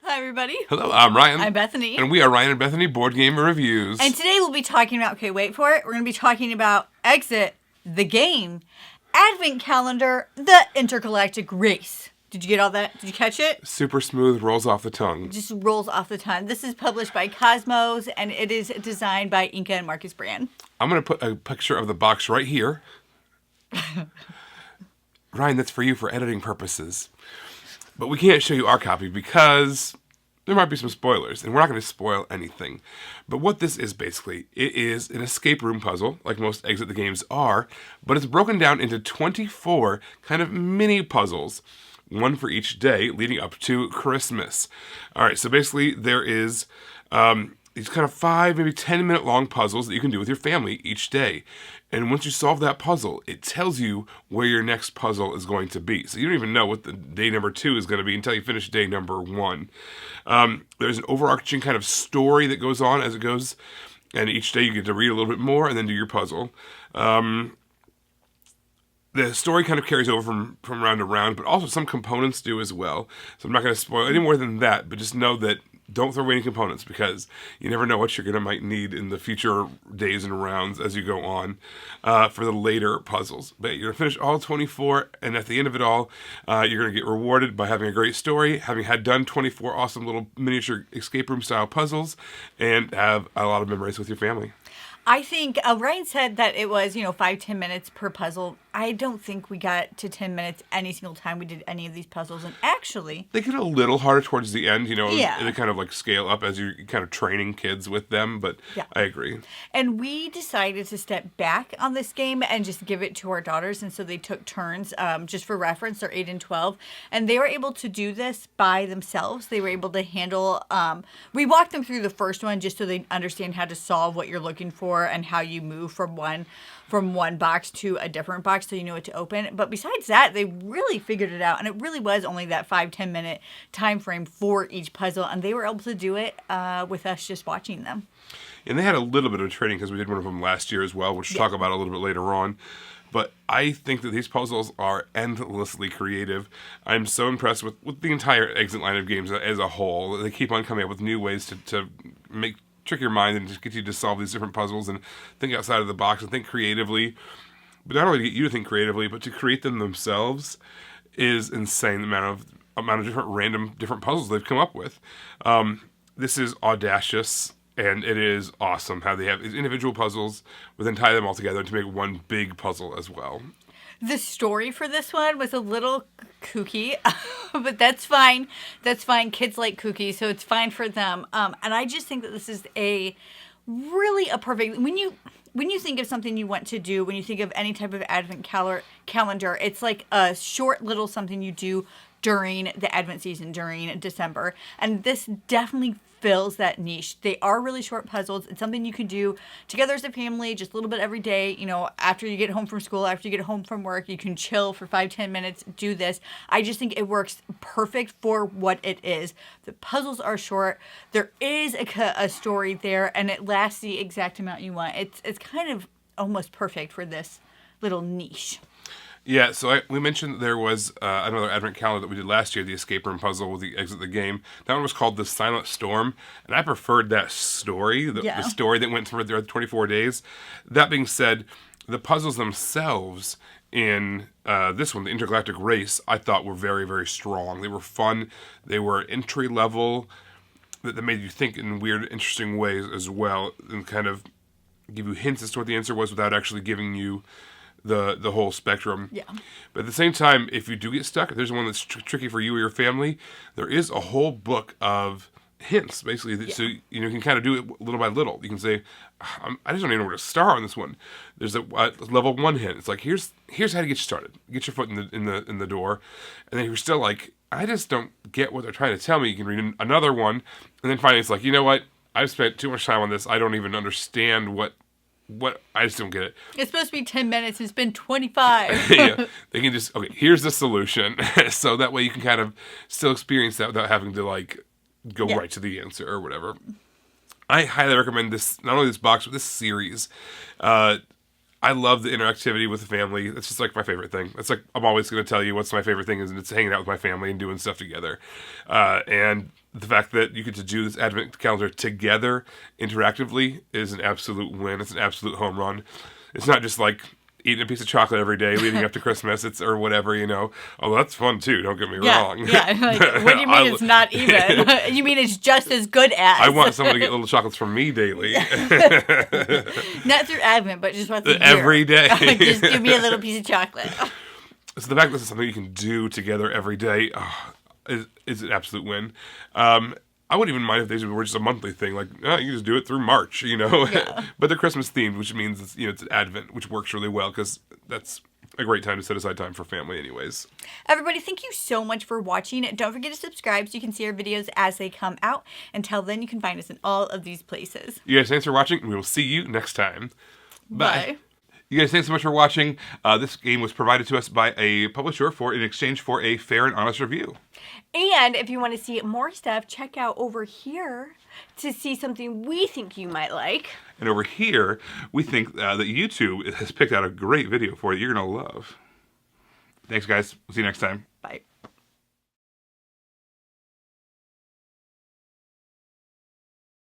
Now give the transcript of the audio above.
Hi, everybody. Hello, I'm Ryan. I'm Bethany. And we are Ryan and Bethany Board Game Reviews. And today we'll be talking about, okay, wait for it. We're going to be talking about Exit, the game, Advent Calendar, the Intergalactic Race. Did you get all that? Did you catch it? Super smooth, rolls off the tongue. Just rolls off the tongue. This is published by Kosmos, and it is designed by Inka and Marcus Brand. I'm going to put a picture of the box right here. Ryan, that's for you for editing purposes. But we can't show you our copy because there might be some spoilers, and we're not going to spoil anything. But what this is basically, it is an escape room puzzle, like most Exit the games are, but it's broken down into 24 kind of mini puzzles, one for each day leading up to Christmas. All right, so basically there is these kind of 5, maybe 10-minute long puzzles that you can do with your family each day. And once you solve that puzzle, it tells you where your next puzzle is going to be. So you don't even know what the day number 2 is going to be until you finish day number 1. There's an overarching kind of story that goes on as it goes. And each day you get to read a little bit more and then do your puzzle. The story kind of carries over from round to round, but also some components do as well. So I'm not going to spoil any more than that, but just know that don't throw away any components because you never know what you're might need in the future days and rounds as you go on for the later puzzles. But you're going to finish all 24, and at the end of it all, you're going to get rewarded by having a great story, having had done 24 awesome little miniature escape room style puzzles, and have a lot of memories with your family. I think Ryan said that it was, 5-10 minutes per puzzle. I don't think we got to 10 minutes any single time we did any of these puzzles. And actually, they get a little harder towards the end, Yeah. They kind of like scale up as you're kind of training kids with them, but yeah. I agree. And we decided to step back on this game and just give it to our daughters. And so they took turns, just for reference, they're 8 and 12. And they were able to do this by themselves. They were able to handle, we walked them through the first one just so they understand how to solve what you're looking for and how you move from one box to a different box so you know what to open. But besides that, they really figured it out, and it really was only that 5-10 minute time frame for each puzzle, and they were able to do it with us just watching them. And they had a little bit of training because we did one of them last year as well, which we'll talk about a little bit later on. But I think that these puzzles are endlessly creative. I'm so impressed with the entire Exit line of games as a whole. They keep on coming up with new ways to trick your mind and just get you to solve these different puzzles and think outside of the box and think creatively. But not only to get you to think creatively, but to create them themselves is insane. The amount of different puzzles they've come up with. This is audacious, and it is awesome how they have these individual puzzles, but then tie them all together to make one big puzzle as well. The story for this one was a little kooky, but that's fine. That's fine. Kids like kooky, so it's fine for them. And I just think that this is really a perfect... When you think of something you want to do, when you think of any type of Advent calendar, it's like a short little something you do during the Advent season, during December. And this definitely fills that niche. They are really short puzzles. It's something you can do together as a family, just a little bit every day. After you get home from school, after you get home from work, you can chill for 5-10 minutes, do this. I just think it works perfect for what it is. The puzzles are short. There is a story there, and it lasts the exact amount you want. It's kind of almost perfect for this little niche. Yeah, so we mentioned there was another Advent calendar that we did last year, the escape room puzzle with the Exit the game. That one was called The Silent Storm, and I preferred that story, the story that went through the 24 days. That being said, the puzzles themselves in this one, the Intergalactic Race, I thought were very, very strong. They were fun. They were entry level, that made you think in weird, interesting ways as well, and kind of give you hints as to what the answer was without actually giving you the whole spectrum. Yeah. But at the same time, if you do get stuck, if there's one that's tricky for you or your family, there is a whole book of hints, basically. So you can kind of do it little by little. You can say, I just don't even know where to start on this one. There's a level 1 hint. It's like, here's how to get you started. Get your foot in the door. And then you're still like, I just don't get what they're trying to tell me. You can read another one. And then finally it's like, you know what? I've spent too much time on this. I don't even understand what I just don't get it. It's supposed to be 10 minutes. It's been 25. Yeah, they can just, okay, here's the solution. So that way you can kind of still experience that without having to go right to the answer or whatever. I highly recommend this, not only this box, but this series. I love the interactivity with the family. It's just like my favorite thing. It's like, I'm always going to tell you what's my favorite thing is, and it's hanging out with my family and doing stuff together. And the fact that you get to do this advent calendar together interactively is an absolute win. It's an absolute home run. It's not just like eating a piece of chocolate every day leading up to Christmas, or whatever, Although that's fun too, don't get me wrong. Yeah, like, what do you mean it's not even? You mean it's just as good as? I want someone to get little chocolates from me daily. Not through Advent, but just once a year. Every day. Just give me a little piece of chocolate. So the fact that this is something you can do together every day is an absolute win. I wouldn't even mind if these were just a monthly thing. Like, you can just do it through March, Yeah. But they're Christmas themed, which means it's an Advent, which works really well because that's a great time to set aside time for family anyways. Everybody, thank you so much for watching. Don't forget to subscribe so you can see our videos as they come out. Until then, you can find us in all of these places. You guys, thanks for watching, and we will see you next time. Bye. You guys, thanks so much for watching. This game was provided to us by a publisher in exchange for a fair and honest review. And if you want to see more stuff, check out over here to see something we think you might like. And over here, we think that YouTube has picked out a great video for you you're going to love. Thanks, guys. We'll see you next time. Bye.